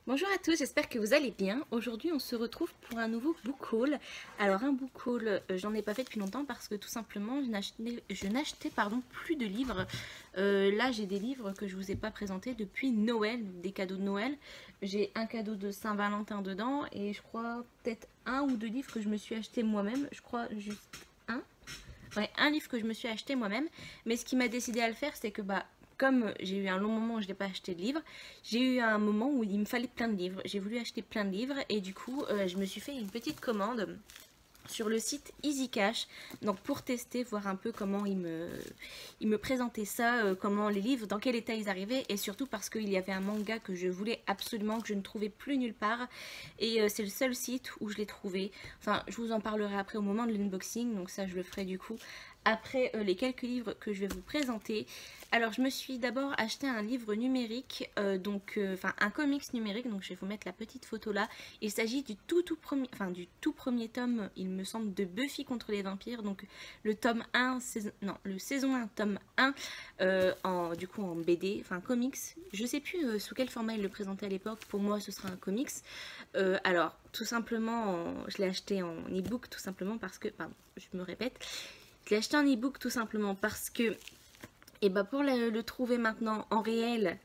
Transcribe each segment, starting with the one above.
Bonjour à tous, j'espère que vous allez bien. Aujourd'hui on se retrouve pour un nouveau book haul. Alors un book haul, j'en ai pas fait depuis longtemps parce que tout simplement je n'achetais plus de livres. Là j'ai des livres que je vous ai pas présentés depuis Noël, des cadeaux de Noël. J'ai un cadeau de Saint-Valentin dedans et je crois peut-être un ou deux livres que je me suis acheté moi-même. Je crois juste un. Ouais, un livre que je me suis acheté moi-même. Mais ce qui m'a décidé à le faire, c'est que comme j'ai eu un long moment où je n'ai pas acheté de livres, j'ai eu un moment où il me fallait plein de livres. J'ai voulu acheter plein de livres et du coup, je me suis fait une petite commande sur le site Easy Cash, donc pour tester, voir un peu comment il me présentait ça, comment les livres, dans quel état ils arrivaient, et surtout parce qu'il y avait un manga que je voulais absolument, que je ne trouvais plus nulle part, et c'est le seul site où je l'ai trouvé. Enfin, je vous en parlerai après au moment de l'unboxing, donc ça je le ferai du coup après les quelques livres que je vais vous présenter. Alors je me suis d'abord acheté un livre numérique, enfin un comics numérique, donc je vais vous mettre la petite photo là. Il s'agit du tout premier tome, il me semble, de Buffy contre les vampires, donc le tome 1, le saison 1, tome 1, du coup en BD, enfin comics. Je sais plus sous quel format il le présentait à l'époque, pour moi ce sera un comics. Alors tout simplement, je l'ai acheté en e-book tout simplement parce que, pardon, je me répète, je l'ai acheté en e-book tout simplement parce que, et pour le trouver maintenant en réel,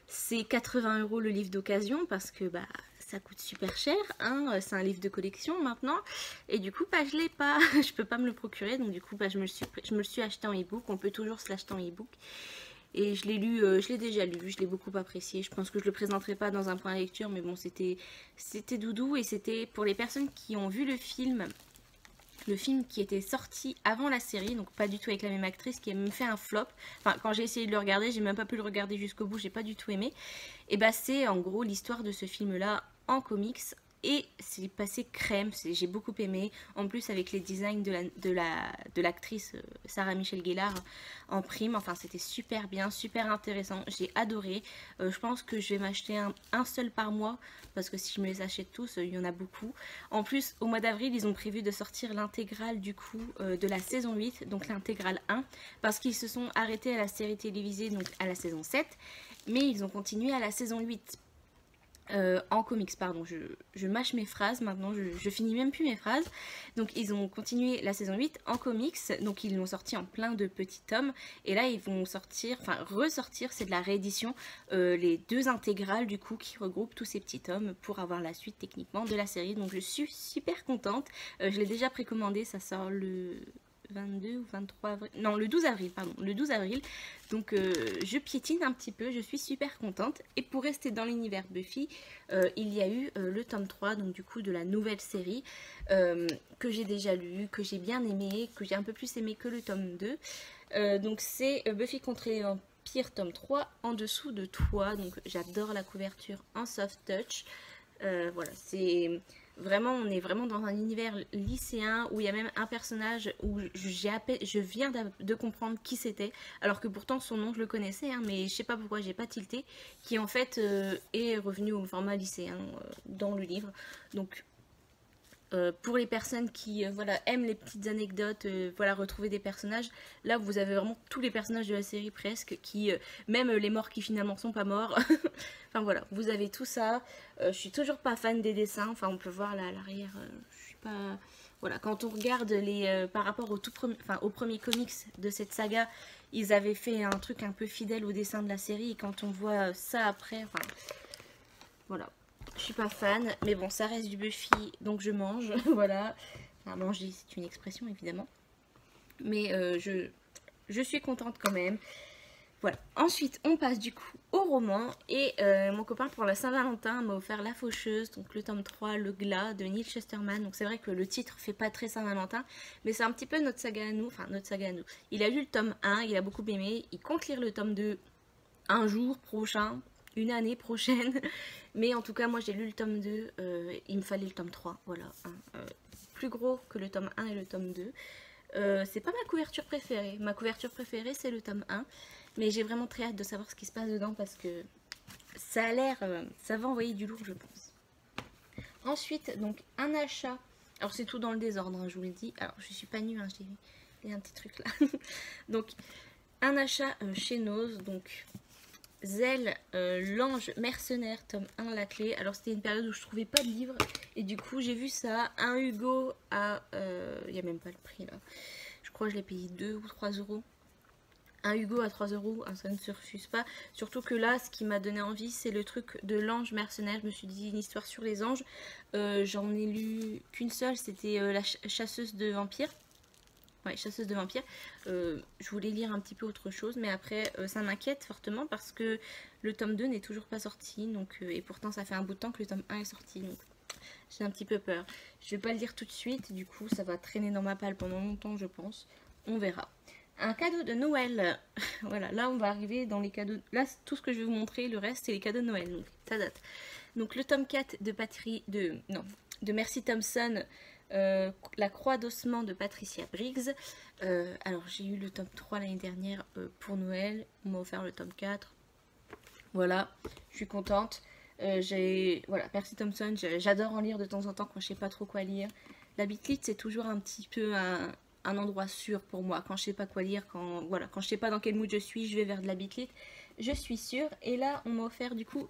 c'est 80 € le livre d'occasion parce que ça coûte super cher, hein, c'est un livre de collection maintenant, et du coup je l'ai pas, je peux pas me le procurer, donc du coup je me le suis acheté en e-book. On peut toujours se l'acheter en e-book. Et je l'ai lu, je l'ai déjà lu, je l'ai beaucoup apprécié. Je pense que je le présenterai pas dans un point lecture, mais bon, c'était doudou, et c'était pour les personnes qui ont vu le film qui était sorti avant la série, donc pas du tout avec la même actrice, qui a même fait un flop. Enfin, quand j'ai essayé de le regarder, j'ai même pas pu le regarder jusqu'au bout, j'ai pas du tout aimé. Et c'est en gros l'histoire de ce film-là en comics. Et c'est passé crème, j'ai beaucoup aimé. En plus avec les designs de l'actrice Sarah Michelle Gellar en prime. Enfin c'était super bien, super intéressant. J'ai adoré. Je pense que je vais m'acheter un seul par mois. Parce que si je me les achète tous, il y en a beaucoup. En plus au mois d'avril ils ont prévu de sortir l'intégrale du coup de la saison 8. Donc l'intégrale 1. Parce qu'ils se sont arrêtés à la série télévisée, donc à la saison 7. Mais ils ont continué à la saison 8. En comics, pardon, je mâche mes phrases maintenant, je finis même plus mes phrases. Donc ils ont continué la saison 8 en comics, donc ils l'ont sorti en plein de petits tomes, et là ils vont sortir, enfin ressortir, c'est de la réédition, les deux intégrales du coup qui regroupent tous ces petits tomes pour avoir la suite techniquement de la série. Donc je suis super contente, je l'ai déjà précommandé, ça sort le 22 ou 23 avril, non le 12 avril, pardon, le 12 avril. Donc je piétine un petit peu, je suis super contente. Et pour rester dans l'univers Buffy, il y a eu le tome 3, donc du coup de la nouvelle série, que j'ai déjà lu, que j'ai bien aimé, que j'ai un peu plus aimé que le tome 2. Donc c'est Buffy contre les vampires tome 3, En dessous de toi. Donc j'adore la couverture en soft touch. Voilà, c'est vraiment, on est vraiment dans un univers lycéen où il y a même un personnage où je viens de comprendre qui c'était, alors que pourtant son nom je le connaissais, hein, mais je sais pas pourquoi j'ai pas tilté, qui en fait est revenu au format lycéen dans le livre. Donc pour les personnes qui voilà, aiment les petites anecdotes, voilà, retrouver des personnages, là vous avez vraiment tous les personnages de la série presque, qui même les morts qui finalement sont pas morts. Enfin voilà, vous avez tout ça. Je suis toujours pas fan des dessins, enfin on peut voir là à l'arrière, je suis pas... Voilà, quand on regarde les par rapport au premier comics de cette saga, ils avaient fait un truc un peu fidèle au dessin de la série, et quand on voit ça après, enfin voilà. Je suis pas fan, mais bon, ça reste du Buffy, donc je mange, voilà. Enfin, manger, c'est une expression, évidemment. Mais je suis contente quand même. Voilà. Ensuite, on passe du coup au roman. Et mon copain, pour la Saint-Valentin, m'a offert La Faucheuse, donc le tome 3, Le Glas, de Neil Chesterman. Donc c'est vrai que le titre fait pas très Saint-Valentin, mais c'est un petit peu notre saga à nous. Enfin, notre saga à nous. Il a lu le tome 1, il a beaucoup aimé. Il compte lire le tome 2 un jour prochain, une année prochaine. Mais en tout cas, moi j'ai lu le tome 2, il me fallait le tome 3, voilà. Hein, plus gros que le tome 1 et le tome 2. C'est pas ma couverture préférée. Ma couverture préférée, c'est le tome 1. Mais j'ai vraiment très hâte de savoir ce qui se passe dedans parce que ça a l'air... ça va envoyer du lourd, je pense. Ensuite, donc un achat. Alors c'est tout dans le désordre, hein, je vous le dis. Alors je suis pas nue, hein, j'ai un petit truc là. Donc un achat chez Nose, donc... Zell, l'ange mercenaire, tome 1, la clé. Alors c'était une période où je trouvais pas de livres et du coup j'ai vu ça, un Hugo à... il n'y a même pas le prix là. Je crois que je l'ai payé 2 ou 3 euros. Un Hugo à 3 euros, ça ne se refuse pas. Surtout que là, ce qui m'a donné envie, c'est le truc de l'ange mercenaire. Je me suis dit une histoire sur les anges. J'en ai lu qu'une seule, c'était la chasseuse de vampires. Ouais, chasseuse de vampires. Je voulais lire un petit peu autre chose, mais après, ça m'inquiète fortement parce que le tome 2 n'est toujours pas sorti. Donc, et pourtant, ça fait un bout de temps que le tome 1 est sorti. Donc, j'ai un petit peu peur. Je vais pas le lire tout de suite. Du coup, ça va traîner dans ma palle pendant longtemps, je pense. On verra. Un cadeau de Noël. Voilà, là on va arriver dans les cadeaux. Là, tout ce que je vais vous montrer, le reste, c'est les cadeaux de Noël. Donc, ça date. Donc, le tome 4 de Mercy Thompson, La croix d'ossement de Patricia Briggs. Alors, j'ai eu le tome 3 l'année dernière pour Noël. On m'a offert le tome 4. Voilà, je suis contente. Voilà, Mercy Thompson, j'adore en lire de temps en temps quand je sais pas trop quoi lire. La Bitlit, c'est toujours un petit peu un endroit sûr pour moi. Quand je sais pas quoi lire, quand je sais pas dans quel mood je suis, je vais vers de la Bitlit. Je suis sûre. Et là, on m'a offert du coup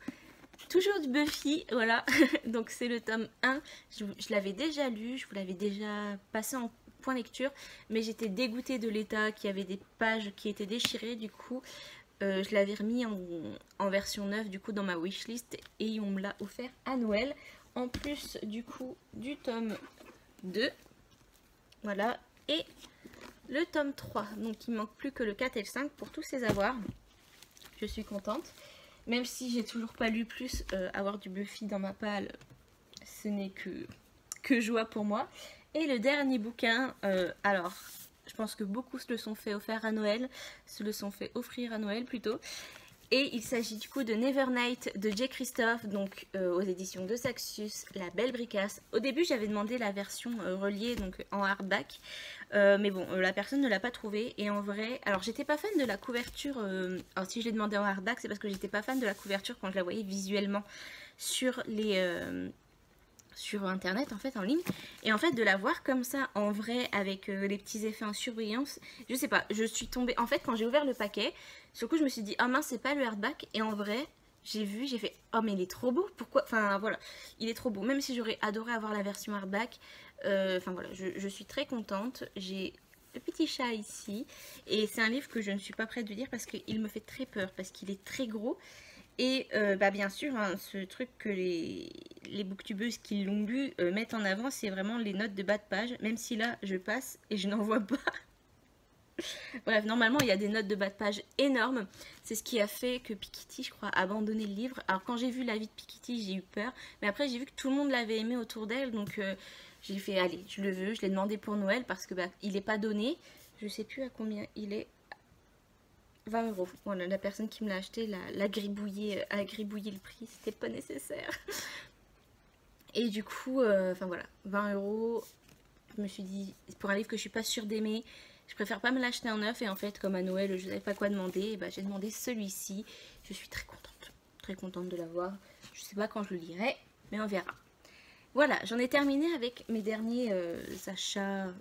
toujours du Buffy. Voilà. Donc c'est le tome 1. Je l'avais déjà lu, je vous l'avais déjà passé en point lecture. Mais j'étais dégoûtée de l'état, qu'il y avait des pages qui étaient déchirées. Du coup, je l'avais remis en version neuve du coup dans ma wishlist. Et on me l'a offert à Noël. En plus du coup du tome 2. Voilà. Et le tome 3, donc il manque plus que le 4 et le 5 pour tous ces avoirs. Je suis contente. Même si j'ai toujours pas lu plus, avoir du Buffy dans ma palle, ce n'est que joie pour moi. Et le dernier bouquin, alors, je pense que beaucoup se le sont fait offrir à Noël, se le sont fait offrir à Noël plutôt. Et il s'agit du coup de Nevernight de J. Christophe, donc aux éditions de Saxus, La Belle Bricasse. Au début, j'avais demandé la version reliée, donc en hardback, mais bon, la personne ne l'a pas trouvée. Et en vrai, alors j'étais pas fan de la couverture. Alors si je l'ai demandé en hardback, c'est parce que j'étais pas fan de la couverture quand je la voyais visuellement sur sur internet en fait, en ligne, et en fait de la voir comme ça en vrai avec les petits effets en surbrillance, je sais pas, je suis tombée en fait quand j'ai ouvert le paquet. Sur le coup je me suis dit oh mince, c'est pas le hardback, et en vrai j'ai fait oh mais il est trop beau, pourquoi, enfin voilà, il est trop beau, même si j'aurais adoré avoir la version hardback. Enfin voilà, je suis très contente. J'ai le petit chat ici, et c'est un livre que je ne suis pas prête de lire parce qu'il me fait très peur, parce qu'il est très gros. Et bien sûr, hein, ce truc que les booktubeuses qui l'ont lu mettent en avant, c'est vraiment les notes de bas de page. Même si là, je passe et je n'en vois pas. Bref, normalement, il y a des notes de bas de page énormes. C'est ce qui a fait que Piketty, je crois, a abandonné le livre. Alors, quand j'ai vu l'avis de Piketty, j'ai eu peur. Mais après, j'ai vu que tout le monde l'avait aimé autour d'elle. Donc, j'ai fait, allez, je le veux. Je l'ai demandé pour Noël parce que il n'est pas donné. Je sais plus à combien il est. 20 euros. Voilà, la personne qui me l'a acheté l'a gribouillé, a gribouillé le prix, c'était pas nécessaire. Et du coup, enfin voilà, 20 euros. Je me suis dit, pour un livre que je suis pas sûre d'aimer, je préfère pas me l'acheter en neuf. Et en fait, comme à Noël, je savais pas quoi demander, et bah, j'ai demandé celui-ci. Je suis très contente de l'avoir. Je sais pas quand je le lirai, mais on verra. Voilà, j'en ai terminé avec mes derniers achats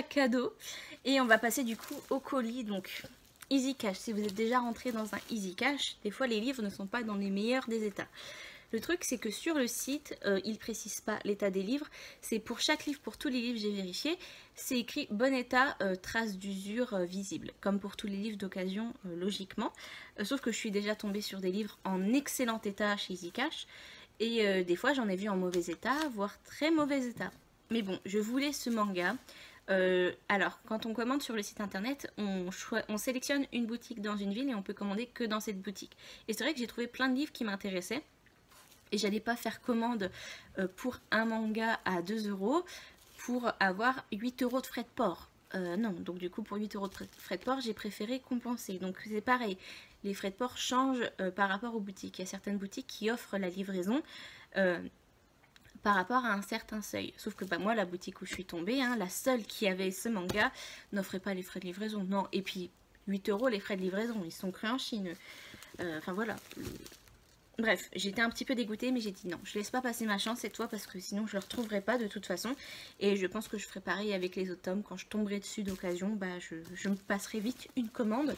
cadeaux. Et on va passer du coup au colis. Donc Easy Cash, si vous êtes déjà rentré dans un Easy Cash, des fois les livres ne sont pas dans les meilleurs des états. Le truc c'est que sur le site, ils ne précisent pas l'état des livres. C'est pour chaque livre, pour tous les livres j'ai vérifié, c'est écrit bon état, traces d'usure visibles. Comme pour tous les livres d'occasion logiquement. Sauf que je suis déjà tombée sur des livres en excellent état chez Easy Cash. Et des fois j'en ai vu en mauvais état, voire très mauvais état. Mais bon, je voulais ce manga. Alors, quand on commande sur le site internet, on sélectionne une boutique dans une ville et on peut commander que dans cette boutique. Et c'est vrai que j'ai trouvé plein de livres qui m'intéressaient. Et j'allais pas faire commande pour un manga à 2 euros pour avoir 8 euros de frais de port. Non, donc du coup pour 8 euros de frais de port, j'ai préféré compenser. Donc c'est pareil, les frais de port changent par rapport aux boutiques. Il y a certaines boutiques qui offrent la livraison par rapport à un certain seuil. Sauf que moi, la boutique où je suis tombée, hein, la seule qui avait ce manga, n'offrait pas les frais de livraison. Non, et puis 8 euros les frais de livraison, ils sont crus en Chine. Enfin voilà. Bref, j'étais un petit peu dégoûtée, mais j'ai dit non, je laisse pas passer ma chance cette fois parce que sinon je le retrouverai pas de toute façon. Et je pense que je ferai pareil avec les autres tomes. Quand je tomberai dessus d'occasion, bah je me passerai vite une commande.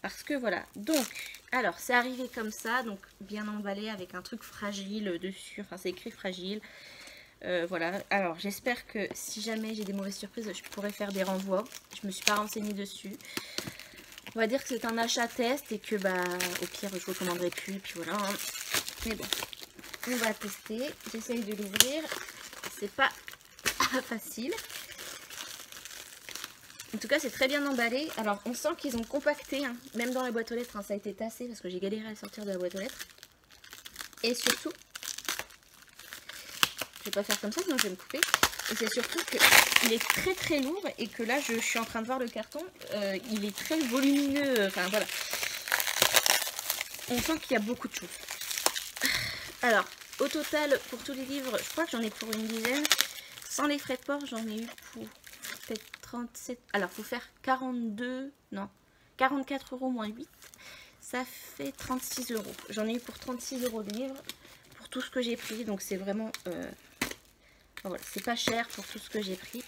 Parce que voilà, donc, alors c'est arrivé comme ça, donc bien emballé avec un truc fragile dessus, enfin c'est écrit fragile. Voilà, alors j'espère que si jamais j'ai des mauvaises surprises, je pourrais faire des renvois. Je me suis pas renseignée dessus. On va dire que c'est un achat test et que bah au pire je recommanderai plus, et puis voilà. Hein. Mais bon, on va tester. J'essaye de l'ouvrir. C'est pas facile. En tout cas, c'est très bien emballé. Alors, on sent qu'ils ont compacté, hein. Même dans la boîte aux lettres, hein, ça a été tassé parce que j'ai galéré à le sortir de la boîte aux lettres. Et surtout, je vais pas faire comme ça, sinon je vais me couper. Et c'est surtout qu'il est très très lourd et que là, je suis en train de voir le carton. Il est très volumineux. Enfin, voilà. On sent qu'il y a beaucoup de choses. Alors, au total, pour tous les livres, je crois que j'en ai pour une dizaine. Sans les frais de port, j'en ai eu pour peut-être 37. Alors, il faut faire 42, non, 44 € moins 8. Ça fait 36 €. J'en ai eu pour 36 € de livre pour tout ce que j'ai pris. Donc, c'est vraiment... voilà, c'est pas cher pour tout ce que j'ai pris.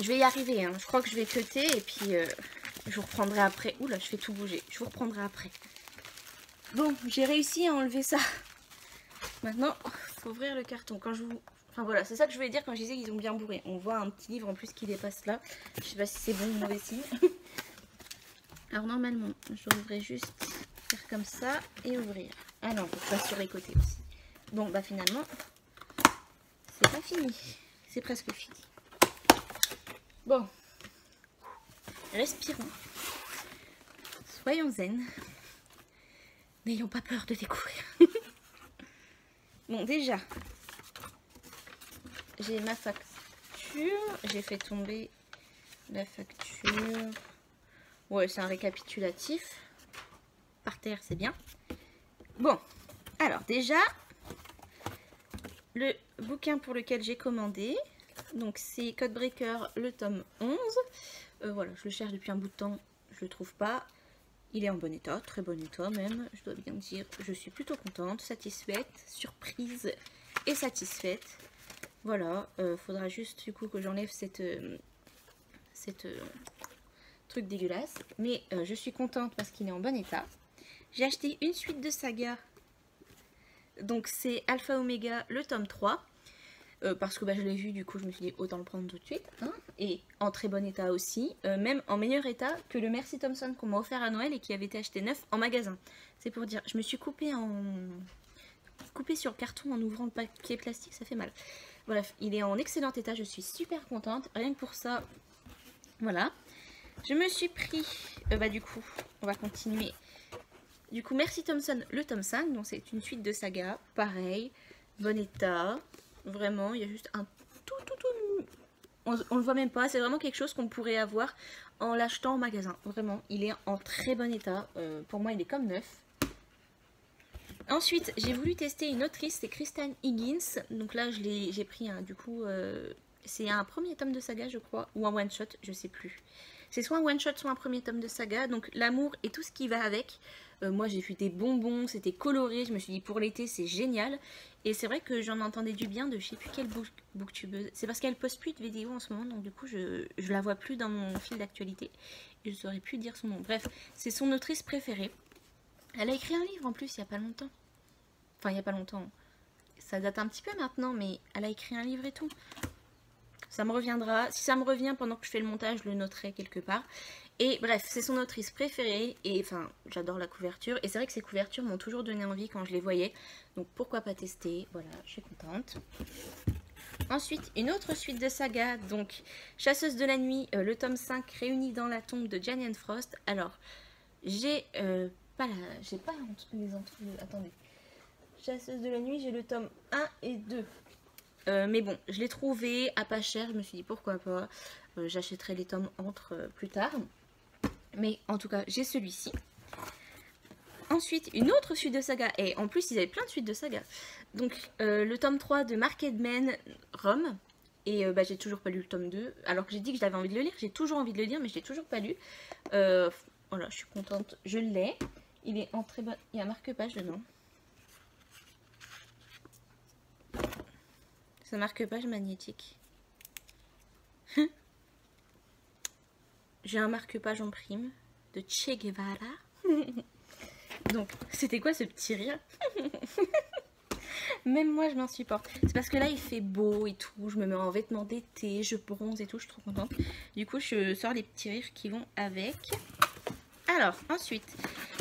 Je vais y arriver, hein. Je crois que je vais cutter et puis je vous reprendrai après. Oula, je fais tout bouger. Je vous reprendrai après. Bon, j'ai réussi à enlever ça. Maintenant, il faut ouvrir le carton. Quand je vous... Enfin voilà, c'est ça que je voulais dire quand je disais qu'ils ont bien bourré. On voit un petit livre en plus qui dépasse là. Je sais pas si c'est bon ou mauvais signe. Alors normalement, je devrais juste faire comme ça et ouvrir. Ah non, faut pas sur les côtés aussi. Bon, bah finalement, c'est pas fini. C'est presque fini. Bon. Respirons. Soyons zen. N'ayons pas peur de découvrir. Bon, déjà, j'ai ma facture. J'ai fait tomber la facture. Ouais, c'est un récapitulatif. Par terre, c'est bien. Bon, alors déjà, le bouquin pour lequel j'ai commandé. Donc, c'est Codebreaker, le tome 11. Voilà, je le cherche depuis un bout de temps. Je le trouve pas. Il est en bon état, très bon état même, je dois bien dire. Je suis plutôt contente, satisfaite, surprise et satisfaite. Voilà, faudra juste du coup que j'enlève cette truc dégueulasse. Mais je suis contente parce qu'il est en bon état. J'ai acheté une suite de saga. Donc c'est Alpha Omega, le tome 3. Parce que bah, je l'ai vu, du coup je me suis dit autant le prendre tout de suite. Hein, et en très bon état aussi, même en meilleur état que le Mercy Thompson qu'on m'a offert à Noël et qui avait été acheté neuf en magasin. C'est pour dire, je me suis coupée sur le carton en ouvrant le papier plastique, ça fait mal. Bref, il est en excellent état, je suis super contente, rien que pour ça, voilà. Je me suis pris, bah du coup, on va continuer. Du coup, Mercy Thompson, le tome 5, donc c'est une suite de saga, pareil, bon état. Vraiment, il y a juste un tout... On le voit même pas. C'est vraiment quelque chose qu'on pourrait avoir en l'achetant au magasin. Vraiment, il est en très bon état. Pour moi, il est comme neuf. Ensuite, j'ai voulu tester une autrice. C'est Kristen Higgins. Donc là, j'ai pris un... Du coup, c'est un premier tome de saga, je crois. Ou un one-shot, je sais plus. C'est soit un one-shot, soit un premier tome de saga. Donc l'amour et tout ce qui va avec. Moi, j'ai vu des bonbons. C'était coloré. Je me suis dit, pour l'été, c'est génial. Et c'est vrai que j'en entendais du bien de je sais plus quelle booktubeuse. C'est parce qu'elle poste plus de vidéos en ce moment, donc du coup je la vois plus dans mon fil d'actualité. Et je saurais plus dire son nom. Bref, c'est son autrice préférée. Elle a écrit un livre en plus il y a pas longtemps. Enfin il y a pas longtemps. Ça date un petit peu maintenant, mais elle a écrit un livre et tout. Ça me reviendra. Si ça me revient pendant que je fais le montage, je le noterai quelque part. Et bref, c'est son autrice préférée et enfin, j'adore la couverture. Et c'est vrai que ces couvertures m'ont toujours donné envie quand je les voyais. Donc pourquoi pas tester, voilà, je suis contente. Ensuite, une autre suite de saga, donc Chasseuse de la nuit, le tome 5, Réunis dans la tombe de Janian Frost. Alors, j'ai pas les entre... Attendez. Chasseuse de la nuit, j'ai le tome 1 et 2. Mais bon, je l'ai trouvé à pas cher, je me suis dit pourquoi pas. J'achèterai les tomes entre plus tard. Mais en tout cas, j'ai celui-ci. Ensuite, une autre suite de saga. Et en plus, ils avaient plein de suites de saga. Donc, le tome 3 de Marketman Rome. Et bah, j'ai toujours pas lu le tome 2. Alors que j'ai dit que j'avais envie de le lire. J'ai toujours envie de le lire, mais je l'ai toujours pas lu. Voilà, je suis contente. Je l'ai. Il est en très bonne... Il y a un marque-page dedans. C'est un marque-page magnétique. J'ai un marque-page en prime de Che Guevara. Donc, c'était quoi ce petit rire? Même moi, je m'en supporte. C'est parce que là, il fait beau et tout. Je me mets en vêtements d'été, je bronze et tout. Je suis trop contente. Du coup, je sors les petits rires qui vont avec. Alors, ensuite,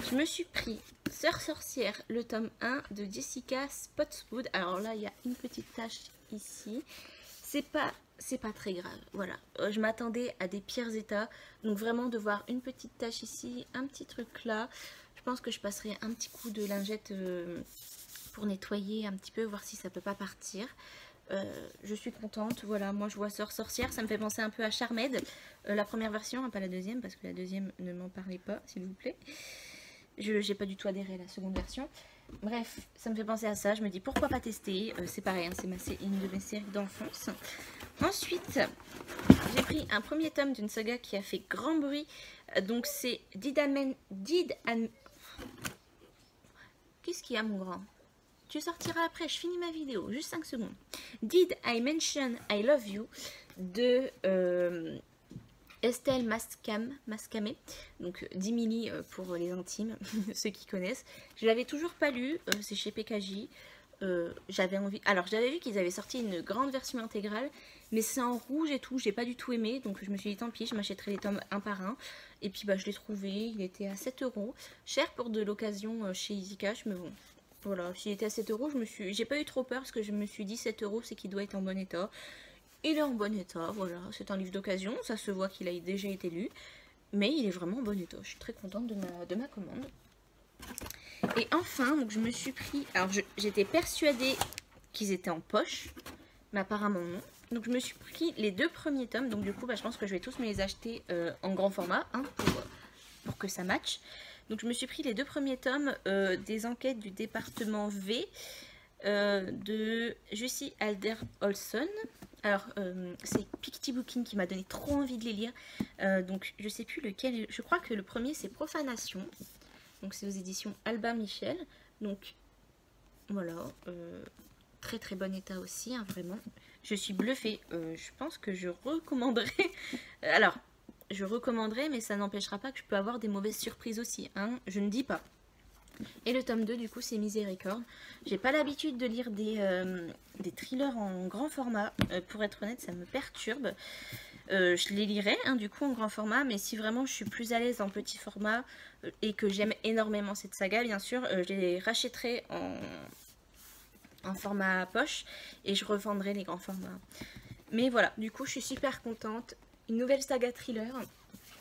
je me suis pris Sœur sorcière, le tome 1 de Jessica Spotswood. Alors là, il y a une petite tache ici. C'est pas très grave. Voilà. Je m'attendais à des pires états. Donc vraiment, de voir une petite tache ici, un petit truc là. Je pense que je passerai un petit coup de lingette... pour nettoyer un petit peu, voir si ça peut pas partir. Je suis contente. Voilà, moi je vois Sœur sorcière, ça me fait penser un peu à Charmed, la première version, hein, pas la deuxième, parce que la deuxième, ne m'en parlez pas s'il vous plaît. J'ai pas du tout adhéré à la seconde version. Bref, ça me fait penser à ça. Je me dis pourquoi pas tester. C'est pareil, hein, c'est une de mes séries d'enfance. Ensuite, j'ai pris un premier tome d'une saga qui a fait grand bruit. Donc c'est Qu'est-ce qu'il y a, mon grand? Tu sortiras après, je finis ma vidéo, juste 5 secondes. Did I Mention I Love You de Estelle Mascamé, donc Dimili pour les intimes, ceux qui connaissent. Je l'avais toujours pas lu, c'est chez PKJ. J'avais envie. Alors j'avais vu qu'ils avaient sorti une grande version intégrale, mais c'est en rouge et tout, j'ai pas du tout aimé, donc je me suis dit tant pis, je m'achèterai les tomes un par un. Et puis bah je l'ai trouvé, il était à 7 €, cher pour de l'occasion chez Easy Cash, mais bon. Voilà, s'il était à 7 €, j'ai pas eu trop peur parce que je me suis dit 7 €, c'est qu'il doit être en bon état. Il est en bon état, voilà, c'est un livre d'occasion, ça se voit qu'il a déjà été lu, mais il est vraiment en bon état. Je suis très contente de ma commande. Et enfin, donc je me suis pris, alors j'étais persuadée qu'ils étaient en poche, mais apparemment non. Donc je me suis pris les 2 premiers tomes, donc du coup bah, je pense que je vais tous me les acheter en grand format, hein, pour que ça matche. Donc je me suis pris les 2 premiers tomes des enquêtes du département V de Jussi Alder Olson. Alors c'est Picty Booking qui m'a donné trop envie de les lire. Donc je sais plus lequel, je crois que le premier c'est Profanation. Donc c'est aux éditions Albin Michel. Donc voilà, très très bon état aussi, hein, vraiment. Je suis bluffée, je pense que je recommanderais. Alors... je recommanderais, mais ça n'empêchera pas que je peux avoir des mauvaises surprises aussi, hein, je ne dis pas. Et le tome 2, du coup, c'est Miséricorde. J'ai pas l'habitude de lire des thrillers en grand format. Pour être honnête, ça me perturbe. Je les lirai, hein, du coup, en grand format, mais si vraiment je suis plus à l'aise en petit format et que j'aime énormément cette saga, bien sûr, je les rachèterai en format poche et je revendrai les grands formats. Mais voilà, du coup, je suis super contente. Une nouvelle saga thriller.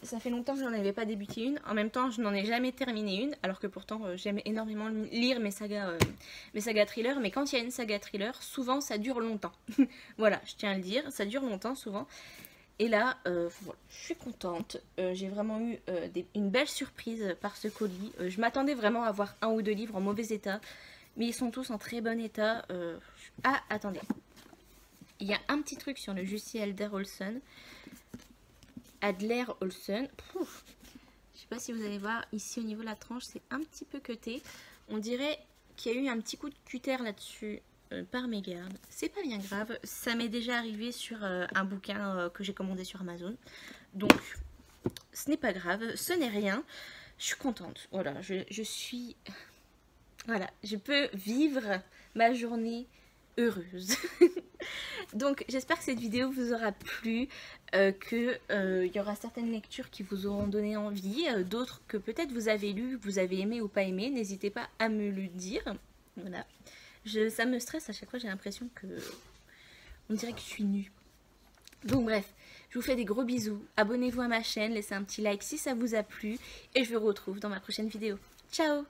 Ça fait longtemps que j'en avais pas débuté une. En même temps, je n'en ai jamais terminé une. Alors que pourtant, j'aime énormément lire mes sagas thriller. Mais quand il y a une saga thriller, souvent ça dure longtemps. Voilà, je tiens à le dire. Ça dure longtemps souvent. Et là, voilà, je suis contente. J'ai vraiment eu une belle surprise par ce colis. Je m'attendais vraiment à avoir 1 ou 2 livres en mauvais état. Mais ils sont tous en très bon état. Ah, attendez. Il y a un petit truc sur le Jussi Alder Olson. Adler Olson. Pouf. Je sais pas si vous allez voir ici au niveau de la tranche, c'est un petit peu cuté. On dirait qu'il y a eu un petit coup de cutter là-dessus par mégarde. C'est pas bien grave. Ça m'est déjà arrivé sur un bouquin que j'ai commandé sur Amazon. Donc, ce n'est pas grave. Ce n'est rien. Je suis contente. Voilà, je suis... Voilà, je peux vivre ma journée heureuse. Donc j'espère que cette vidéo vous aura plu, qu'il y aura certaines lectures qui vous auront donné envie, d'autres que peut-être vous avez lu, que vous avez aimé ou pas aimé. N'hésitez pas à me le dire. Voilà. Ça me stresse à chaque fois, j'ai l'impression que... on dirait que je suis nue. Donc bref, je vous fais des gros bisous. Abonnez-vous à ma chaîne, laissez un petit like si ça vous a plu. Et je vous retrouve dans ma prochaine vidéo. Ciao!